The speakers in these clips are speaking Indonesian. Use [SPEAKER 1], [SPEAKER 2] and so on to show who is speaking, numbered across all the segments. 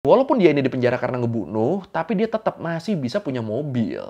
[SPEAKER 1] Walaupun dia ini dipenjara karena ngebunuh, tapi dia tetap masih bisa punya mobil.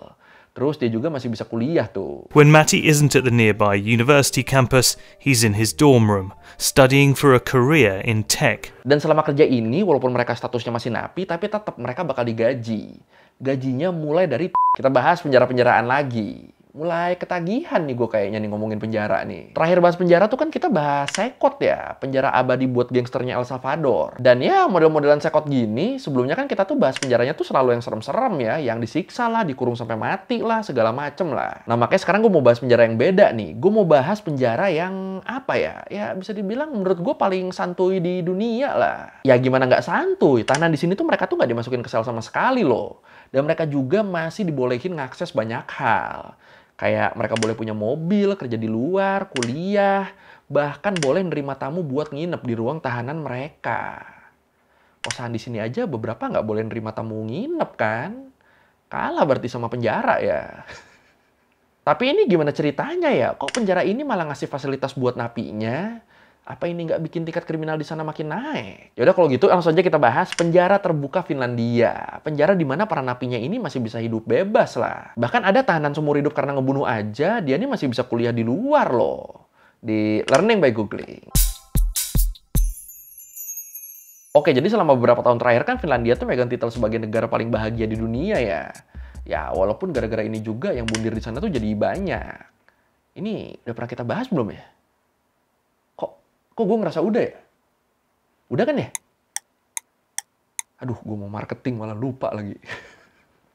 [SPEAKER 1] Terus dia juga masih bisa kuliah tuh.
[SPEAKER 2] When Matty isn't at the nearby university campus, he's in his dorm room, studying for a career in tech.
[SPEAKER 1] Dan selama kerja ini, walaupun mereka statusnya masih napi, tapi tetap mereka bakal digaji. Gajinya mulai dari kita bahas penjara-penjaraan lagi. Mulai ketagihan nih gue kayaknya nih ngomongin penjara nih. Terakhir bahas penjara tuh kan kita bahas sekot ya. Penjara abadi buat gangsternya El Salvador. Dan ya model-modelan sekot gini, sebelumnya kan kita tuh bahas penjaranya tuh selalu yang serem-serem ya. Yang disiksa lah, dikurung sampai mati lah, segala macem lah. Nah makanya sekarang gue mau bahas penjara yang beda nih. Gue mau bahas penjara yang apa ya? Ya bisa dibilang menurut gue paling santuy di dunia lah. Ya gimana nggak santuy? Tahanan di sini tuh mereka tuh nggak dimasukin ke sel sama sekali loh. Dan mereka juga masih dibolehin ngakses banyak hal. Kayak mereka boleh punya mobil, kerja di luar, kuliah, bahkan boleh nerima tamu buat nginep di ruang tahanan mereka. Kosan di sini aja beberapa nggak boleh nerima tamu nginep kan? Kalah berarti sama penjara ya. Tapi ini gimana ceritanya ya? Kok penjara ini malah ngasih fasilitas buat napinya? Apa ini nggak bikin tingkat kriminal di sana makin naik? Yaudah kalau gitu langsung aja kita bahas penjara terbuka Finlandia. Penjara di mana para napinya ini masih bisa hidup bebas lah. Bahkan ada tahanan seumur hidup karena ngebunuh aja, dia ini masih bisa kuliah di luar loh. Di Learning by Googling. Oke, jadi selama beberapa tahun terakhir kan Finlandia tuh megang titel sebagai negara paling bahagia di dunia ya. Ya, walaupun gara-gara ini juga yang bundir di sana tuh jadi banyak. Ini udah pernah kita bahas belum ya? Kok gue ngerasa udah ya? Udah kan ya? Aduh, gue mau marketing malah lupa lagi.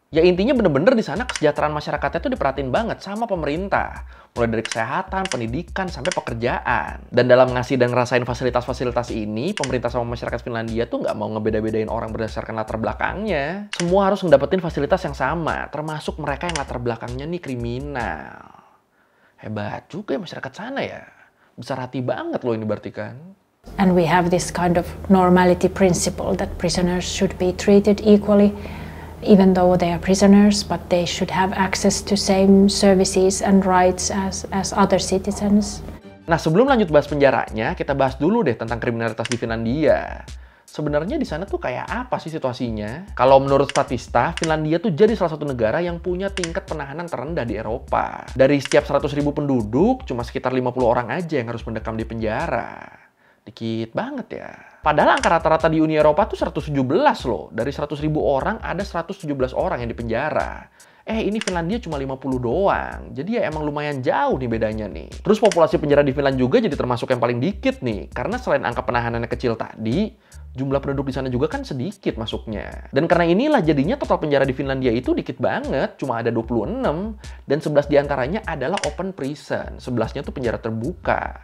[SPEAKER 1] Ya intinya bener-bener di sana kesejahteraan masyarakatnya tuh diperhatiin banget sama pemerintah. Mulai dari kesehatan, pendidikan, sampai pekerjaan. Dan dalam ngasih dan ngerasain fasilitas-fasilitas ini, pemerintah sama masyarakat Finlandia tuh nggak mau ngebeda-bedain orang berdasarkan latar belakangnya. Semua harus ngedapetin fasilitas yang sama, termasuk mereka yang latar belakangnya nih kriminal. Hebat juga ya masyarakat sana ya. Besar hati banget loh ini berarti kan.
[SPEAKER 3] And we have this kind of normality principle that prisoners should be treated equally, even though they are prisoners, but they should have access to same services and rights as other citizens.
[SPEAKER 1] Nah sebelum lanjut bahas penjaranya, kita bahas dulu deh tentang kriminalitas di Finlandia. Sebenarnya di sana tuh kayak apa sih situasinya? Kalau menurut Statista, Finlandia tuh jadi salah satu negara yang punya tingkat penahanan terendah di Eropa. Dari setiap 100.000 penduduk, cuma sekitar 50 orang aja yang harus mendekam di penjara. Dikit banget ya. Padahal angka rata-rata di Uni Eropa tuh 117 loh. Dari 100.000 orang, ada 117 orang yang di penjara. Ini Finlandia cuma 50 doang. Jadi ya emang lumayan jauh nih bedanya nih. Terus populasi penjara di Finlandia juga jadi termasuk yang paling dikit nih. Karena selain angka penahanannya kecil tadi, jumlah penduduk di sana juga kan sedikit masuknya. Dan karena inilah jadinya total penjara di Finlandia itu dikit banget, cuma ada 26. Dan 11 diantaranya adalah open prison. 11-nya tuh penjara terbuka.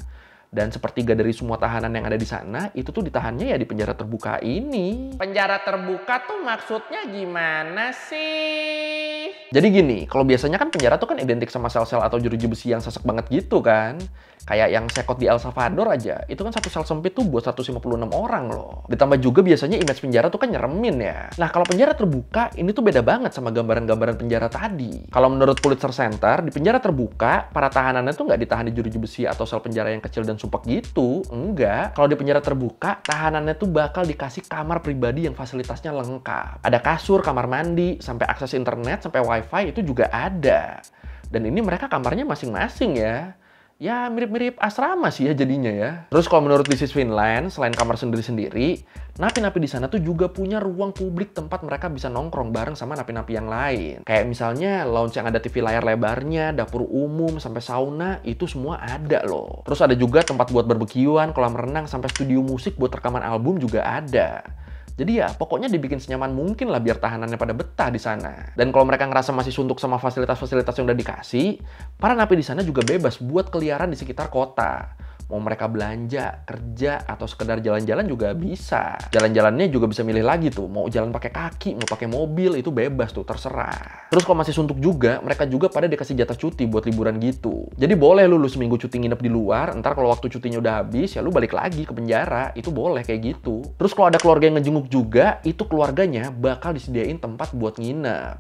[SPEAKER 1] Dan sepertiga dari semua tahanan yang ada di sana, itu tuh ditahannya ya di penjara terbuka ini. Penjara terbuka tuh maksudnya gimana sih? Jadi gini, kalau biasanya kan penjara tuh kan identik sama sel-sel atau jeruji besi yang sesek banget gitu kan. Kayak yang sekot di El Salvador aja, itu kan satu sel sempit tuh buat 156 orang loh. Ditambah juga biasanya image penjara tuh kan nyeremin ya. Nah kalau penjara terbuka, ini tuh beda banget sama gambaran-gambaran penjara tadi. Kalau menurut Pulitzer Center, di penjara terbuka, para tahanannya tuh nggak ditahan di jeruji besi atau sel penjara yang kecil dan sumpek gitu. Enggak. Kalau di penjara terbuka, tahanannya tuh bakal dikasih kamar pribadi yang fasilitasnya lengkap. Ada kasur, kamar mandi, sampai akses internet, sampai wifi itu juga ada. Dan ini mereka kamarnya masing-masing ya. Ya mirip-mirip asrama sih ya jadinya ya. Terus kalau menurut This is Finland, selain kamar sendiri-sendiri, napi-napi di sana tuh juga punya ruang publik tempat mereka bisa nongkrong bareng sama napi-napi yang lain. Kayak misalnya lounge yang ada TV layar lebarnya, dapur umum, sampai sauna, itu semua ada loh. Terus ada juga tempat buat barbekyuan, kolam renang, sampai studio musik buat rekaman album juga ada. Jadi ya pokoknya dibikin senyaman mungkin lah biar tahanannya pada betah di sana. Dan kalau mereka ngerasa masih suntuk sama fasilitas-fasilitas yang udah dikasih, para napi di sana juga bebas buat keliaran di sekitar kota. Mau mereka belanja, kerja, atau sekedar jalan-jalan juga bisa. Jalan-jalannya juga bisa milih lagi tuh. Mau jalan pakai kaki, mau pakai mobil, itu bebas tuh, terserah. Terus kalau masih suntuk juga, mereka juga pada dikasih jatah cuti buat liburan gitu. Jadi boleh lu seminggu cuti nginep di luar, ntar kalau waktu cutinya udah habis, ya lu balik lagi ke penjara. Itu boleh kayak gitu. Terus kalau ada keluarga yang ngejenguk juga, itu keluarganya bakal disediain tempat buat nginep.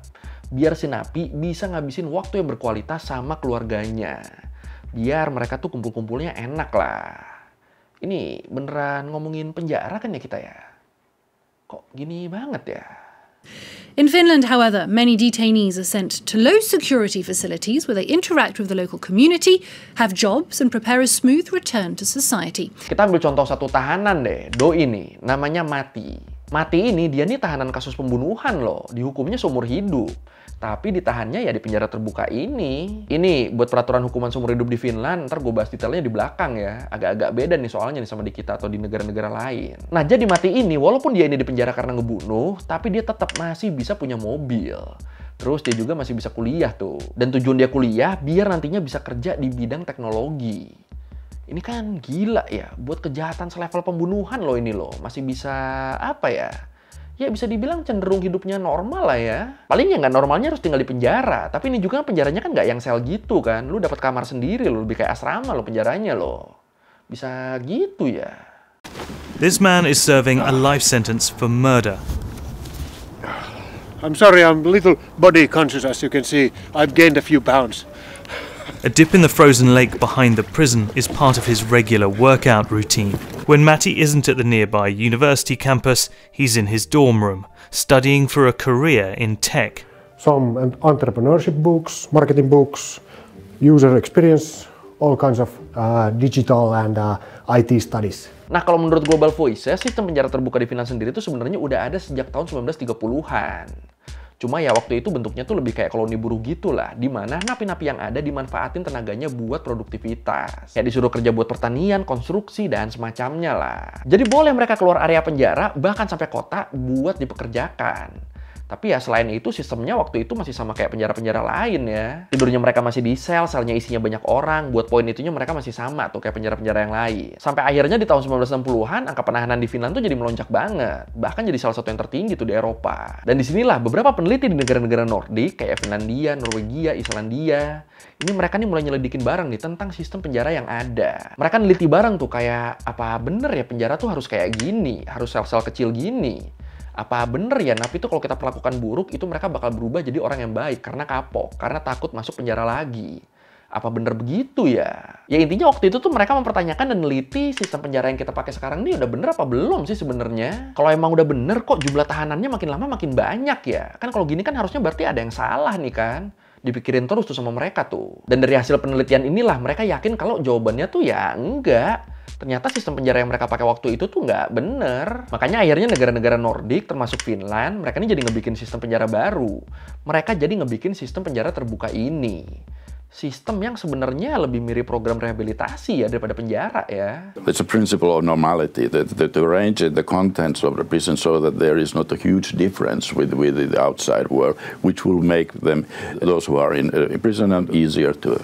[SPEAKER 1] Biar si napi bisa ngabisin waktu yang berkualitas sama keluarganya. Biar mereka tuh kumpul-kumpulnya enak lah. Ini beneran ngomongin penjara kan ya kita ya? kok gini banget ya?
[SPEAKER 4] In Finland, however, many detainees are sent to low-security facilities where they interact with the local community, have jobs, and prepare a smooth return to society.
[SPEAKER 1] Kita ambil contoh satu tahanan deh, Doi ini, namanya Mati. Mati ini, dia nih tahanan kasus pembunuhan loh, dihukumnya seumur hidup. Tapi ditahannya ya di penjara terbuka ini. Ini buat peraturan hukuman seumur hidup di Finland, ntar gue bahas detailnya di belakang ya. Agak-agak beda nih soalnya nih sama di kita atau di negara-negara lain. Nah, jadi Mati ini, walaupun dia ini di penjara karena ngebunuh, tapi dia tetap masih bisa punya mobil. Terus dia juga masih bisa kuliah tuh. Dan tujuan dia kuliah, biar nantinya bisa kerja di bidang teknologi. Ini kan gila ya, buat kejahatan selevel pembunuhan loh ini loh. Masih bisa, apa ya? Ya bisa dibilang cenderung hidupnya normal lah ya. Paling ya nggak normalnya harus tinggal di penjara. Tapi ini juga penjaranya kan nggak yang sel gitu kan. Lu dapat kamar sendiri lo, lebih kayak asrama lo penjaranya lo. Bisa gitu ya.
[SPEAKER 2] This man is serving a life sentence for murder.
[SPEAKER 5] I'm sorry, I'm a little body conscious, as you can see. I've gained a few pounds.
[SPEAKER 2] A dip in the frozen lake behind the prison is part of his regular workout routine. When Matti isn't at the nearby university campus, he's in his dorm room, studying for a career in tech.
[SPEAKER 5] Some entrepreneurship books, marketing books, user experience, all kinds of digital and IT studies.
[SPEAKER 1] Nah, kalau menurut Global Voices, sistem penjara terbuka di Finland sendiri itu sebenarnya udah ada sejak tahun 1930-an. Cuma ya waktu itu bentuknya tuh lebih kayak koloni buruh gitu lah, di mana napi-napi yang ada dimanfaatin tenaganya buat produktivitas. Ya disuruh kerja buat pertanian, konstruksi, dan semacamnya lah. Jadi boleh mereka keluar area penjara, bahkan sampai kota buat dipekerjakan. Tapi ya selain itu sistemnya waktu itu masih sama kayak penjara-penjara lain ya. Tidurnya mereka masih di sel, selnya isinya banyak orang. Buat poin itunya mereka masih sama tuh kayak penjara-penjara yang lain. Sampai akhirnya di tahun 1960-an angka penahanan di Finland tuh jadi melonjak banget. Bahkan jadi salah satu yang tertinggi tuh di Eropa. Dan disinilah beberapa peneliti di negara-negara Nordik kayak Finlandia, Norwegia, Islandia. Ini mereka nih mulai nyelidikin bareng nih tentang sistem penjara yang ada. Mereka neliti bareng tuh kayak apa bener ya penjara tuh harus kayak gini, harus sel-sel kecil gini. Apa bener ya napi itu kalau kita perlakukan buruk itu mereka bakal berubah jadi orang yang baik karena kapok, karena takut masuk penjara lagi. Apa bener begitu ya? Ya intinya waktu itu tuh mereka mempertanyakan dan neliti sistem penjara yang kita pakai sekarang ini udah bener apa belum sih sebenarnya? Kalau emang udah bener kok jumlah tahanannya makin lama makin banyak ya? Kan kalau gini kan harusnya berarti ada yang salah nih kan? Dipikirin terus tuh sama mereka tuh. Dan dari hasil penelitian inilah mereka yakin kalau jawabannya tuh ya enggak. Ternyata sistem penjara yang mereka pakai waktu itu tuh nggak bener. Makanya akhirnya negara-negara Nordik termasuk Finland, mereka ini jadi ngebikin sistem penjara baru. Mereka jadi ngebikin sistem penjara terbuka ini. Sistem yang sebenarnya lebih mirip program rehabilitasi ya daripada penjara ya.
[SPEAKER 6] It's a principle of normality that to arrange the contents of the prison so that there is not a huge difference with the outside world, which will make them, those who are in prison, easier to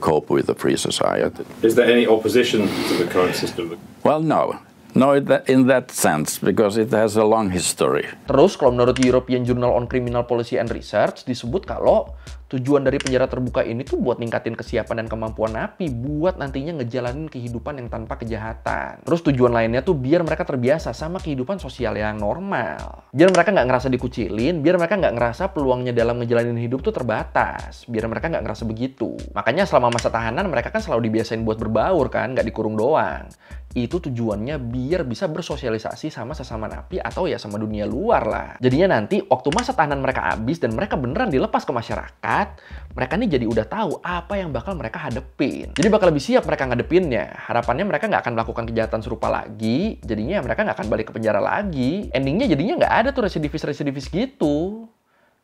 [SPEAKER 6] cope with the free society.
[SPEAKER 7] Is there any opposition to the current system?
[SPEAKER 6] Well, no. No, in that sense, because it has a long history.
[SPEAKER 1] Terus kalau menurut European Journal on Criminal Policy and Research disebut kalau tujuan dari penjara terbuka ini tuh buat ningkatin kesiapan dan kemampuan napi buat nantinya ngejalanin kehidupan yang tanpa kejahatan. Terus tujuan lainnya tuh biar mereka terbiasa sama kehidupan sosial yang normal. Biar mereka nggak ngerasa dikucilin, biar mereka nggak ngerasa peluangnya dalam ngejalanin hidup tuh terbatas. Biar mereka nggak ngerasa begitu. Makanya selama masa tahanan mereka kan selalu dibiasain buat berbaur kan, nggak dikurung doang. Itu tujuannya biar bisa bersosialisasi sama sesama napi atau ya sama dunia luar lah. Jadinya nanti waktu masa tahanan mereka habis dan mereka beneran dilepas ke masyarakat, mereka nih jadi udah tahu apa yang bakal mereka hadepin. Jadi bakal lebih siap mereka ngadepinnya. Harapannya mereka nggak akan melakukan kejahatan serupa lagi. Jadinya mereka nggak akan balik ke penjara lagi. Endingnya jadinya nggak ada tuh residivis gitu.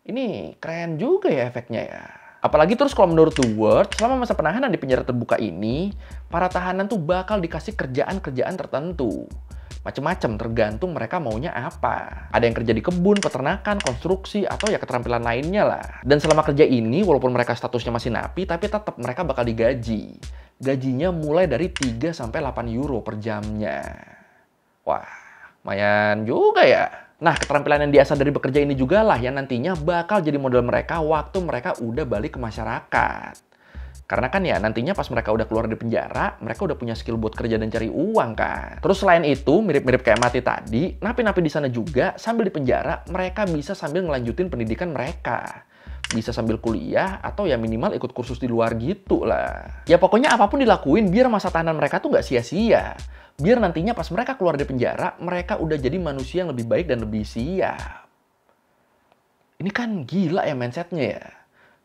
[SPEAKER 1] Ini keren juga ya efeknya ya. Apalagi terus kalau menurut The Word, selama masa penahanan di penjara terbuka ini, para tahanan tuh bakal dikasih kerjaan-kerjaan tertentu. Macem-macem, tergantung mereka maunya apa. Ada yang kerja di kebun, peternakan, konstruksi, atau ya keterampilan lainnya lah. Dan selama kerja ini, walaupun mereka statusnya masih napi, tapi tetap mereka bakal digaji. Gajinya mulai dari 3-8 euro per jamnya. Wah, lumayan juga ya. Nah, keterampilan yang diasah dari bekerja ini juga lah yang nantinya bakal jadi modal mereka waktu mereka udah balik ke masyarakat. Karena kan ya nantinya pas mereka udah keluar dari penjara, mereka udah punya skill buat kerja dan cari uang kan. Terus selain itu, mirip-mirip kayak Mati tadi, napi-napi di sana juga sambil di penjara, mereka bisa sambil ngelanjutin pendidikan mereka. Bisa sambil kuliah atau ya minimal ikut kursus di luar gitu lah. Ya pokoknya apapun dilakuin biar masa tahanan mereka tuh nggak sia-sia. Biar nantinya pas mereka keluar dari penjara, mereka udah jadi manusia yang lebih baik dan lebih siap. Ini kan gila ya mindsetnya ya.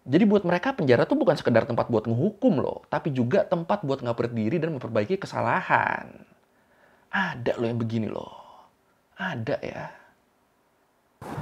[SPEAKER 1] Jadi buat mereka penjara tuh bukan sekedar tempat buat ngehukum loh, tapi juga tempat buat ngupgrade diri dan memperbaiki kesalahan. Ada loh yang begini loh. Ada ya.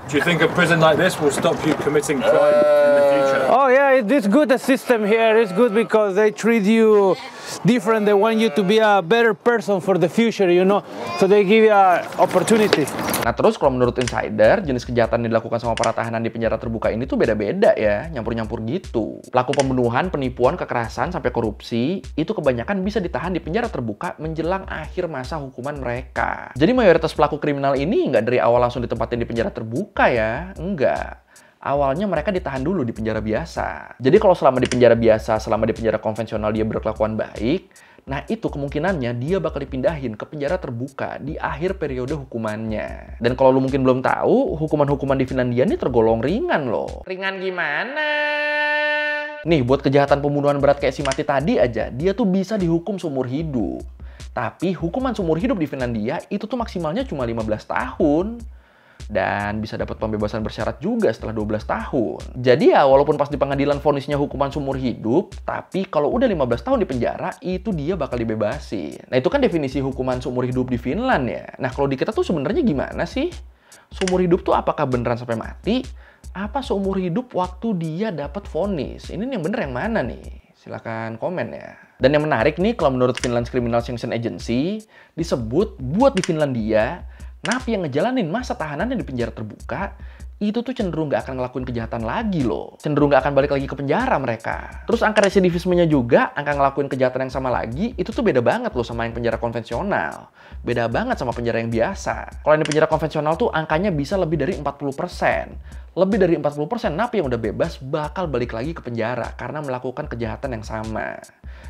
[SPEAKER 7] Do you think a prison like this will stop you committing crime in the future?
[SPEAKER 8] Oh yeah, it's good. The system here is good because they treat you different. They want you to be a better person for the future, you know. So they give you an opportunity.
[SPEAKER 1] Nah terus kalau menurut insider, jenis kejahatan yang dilakukan sama para tahanan di penjara terbuka ini tuh beda-beda ya, nyampur-nyampur gitu. Pelaku pembunuhan, penipuan, kekerasan, sampai korupsi, itu kebanyakan bisa ditahan di penjara terbuka menjelang akhir masa hukuman mereka. Jadi mayoritas pelaku kriminal ini nggak dari awal langsung ditempatin di penjara terbuka ya, enggak. Awalnya mereka ditahan dulu di penjara biasa. Jadi kalau selama di penjara biasa, selama di penjara konvensional dia berkelakuan baik, nah itu kemungkinannya dia bakal dipindahin ke penjara terbuka di akhir periode hukumannya. Dan kalau lu mungkin belum tahu, hukuman-hukuman di Finlandia ini tergolong ringan loh. Ringan gimana? Nih buat kejahatan pembunuhan berat kayak si Matti tadi aja, dia tuh bisa dihukum seumur hidup. Tapi hukuman seumur hidup di Finlandia itu tuh maksimalnya cuma 15 tahun. Dan bisa dapat pembebasan bersyarat juga setelah 12 tahun. Jadi ya walaupun pas di pengadilan vonisnya hukuman seumur hidup, tapi kalau udah 15 tahun di penjara, itu dia bakal dibebasin. Nah itu kan definisi hukuman seumur hidup di Finland ya. Nah kalau di kita tuh sebenarnya gimana sih? Seumur hidup tuh apakah beneran sampai mati? Apa seumur hidup waktu dia dapat vonis? Ini yang bener yang mana nih? Silahkan komen ya. Dan yang menarik nih, kalau menurut Finland's Criminal Sanction Agency, disebut buat di Finlandia, napi yang ngejalanin masa tahanannya di penjara terbuka, itu tuh cenderung nggak akan ngelakuin kejahatan lagi loh. Cenderung nggak akan balik lagi ke penjara mereka. Terus angka residivismenya juga, angka ngelakuin kejahatan yang sama lagi, itu tuh beda banget loh sama yang penjara konvensional. Beda banget sama penjara yang biasa. Kalau yang di penjara konvensional tuh angkanya bisa lebih dari 40%. Lebih dari 40% napi yang udah bebas bakal balik lagi ke penjara karena melakukan kejahatan yang sama.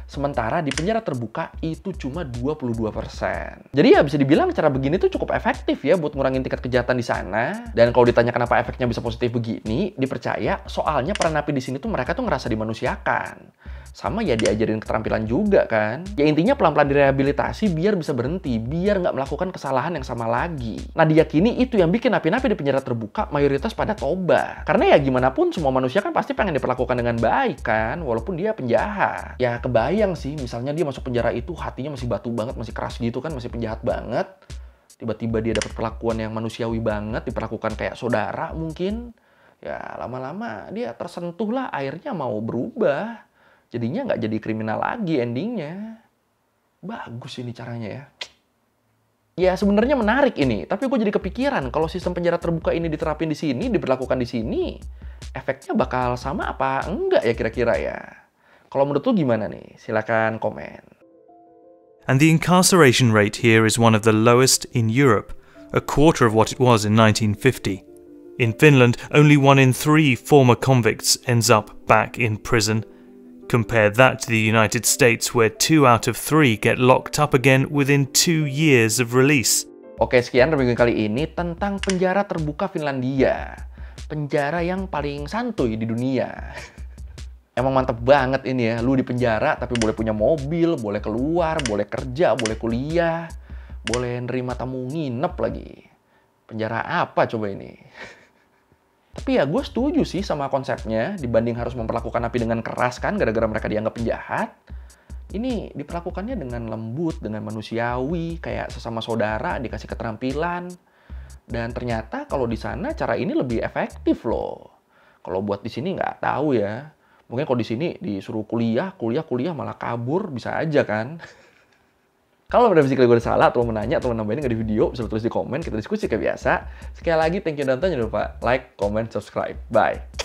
[SPEAKER 1] Sementara di penjara terbuka itu cuma 22%. Jadi ya bisa dibilang cara begini tuh cukup efektif ya buat ngurangin tingkat kejahatan di sana. Dan kalau ditanya kenapa efeknya bisa positif begini, dipercaya soalnya para napi di sini tuh mereka tuh ngerasa dimanusiakan. Sama ya diajarin keterampilan juga kan. Ya intinya pelan-pelan direhabilitasi biar bisa berhenti, biar nggak melakukan kesalahan yang sama lagi. Nah diyakini itu yang bikin napi-napi di penjara terbuka mayoritas pada tobat. Karena ya gimana pun semua manusia kan pasti pengen diperlakukan dengan baik kan, walaupun dia penjahat. Ya kebayang sih misalnya dia masuk penjara itu hatinya masih batu banget, masih keras gitu kan, masih penjahat banget. Tiba-tiba dia dapat perlakuan yang manusiawi banget, diperlakukan kayak saudara mungkin. Ya lama-lama dia tersentuh lah, akhirnya mau berubah. Jadinya nggak jadi kriminal lagi endingnya. Bagus ini caranya ya. Ya sebenarnya menarik ini, tapi gue jadi kepikiran kalau sistem penjara terbuka ini diterapin di sini, diberlakukan di sini, efeknya bakal sama apa enggak ya kira-kira ya? Kalau menurut lu gimana nih? Silakan komen.
[SPEAKER 2] And the incarceration rate here is one of the lowest in Europe, a quarter of what it was in 1950. In Finland, only 1 in 3 former convicts ends up back in prison. Compare that to the United States, where 2 out of 3 get locked up again within 2 years of release.
[SPEAKER 1] Oke, sekian review kali ini tentang penjara terbuka Finlandia. Penjara yang paling santuy di dunia. Emang mantep banget ini ya, lu di penjara tapi boleh punya mobil, boleh keluar, boleh kerja, boleh kuliah, boleh nerima tamu nginep lagi. Penjara apa coba ini? Tapi ya gue setuju sih sama konsepnya, dibanding harus memperlakukan napi dengan keras kan, gara-gara mereka dianggap penjahat. Ini diperlakukannya dengan lembut, dengan manusiawi, kayak sesama saudara, dikasih keterampilan. Dan ternyata kalau di sana cara ini lebih efektif loh. Kalau buat di sini nggak tahu ya. Mungkin kalau di sini disuruh kuliah malah kabur, bisa aja kan. Kalau ada fisikal gue salah, atau menanya, atau menambahin nggak di video, bisa tulis di komen, kita diskusi kayak biasa. Sekali lagi, thank you dan jangan lupa like, comment, subscribe. Bye!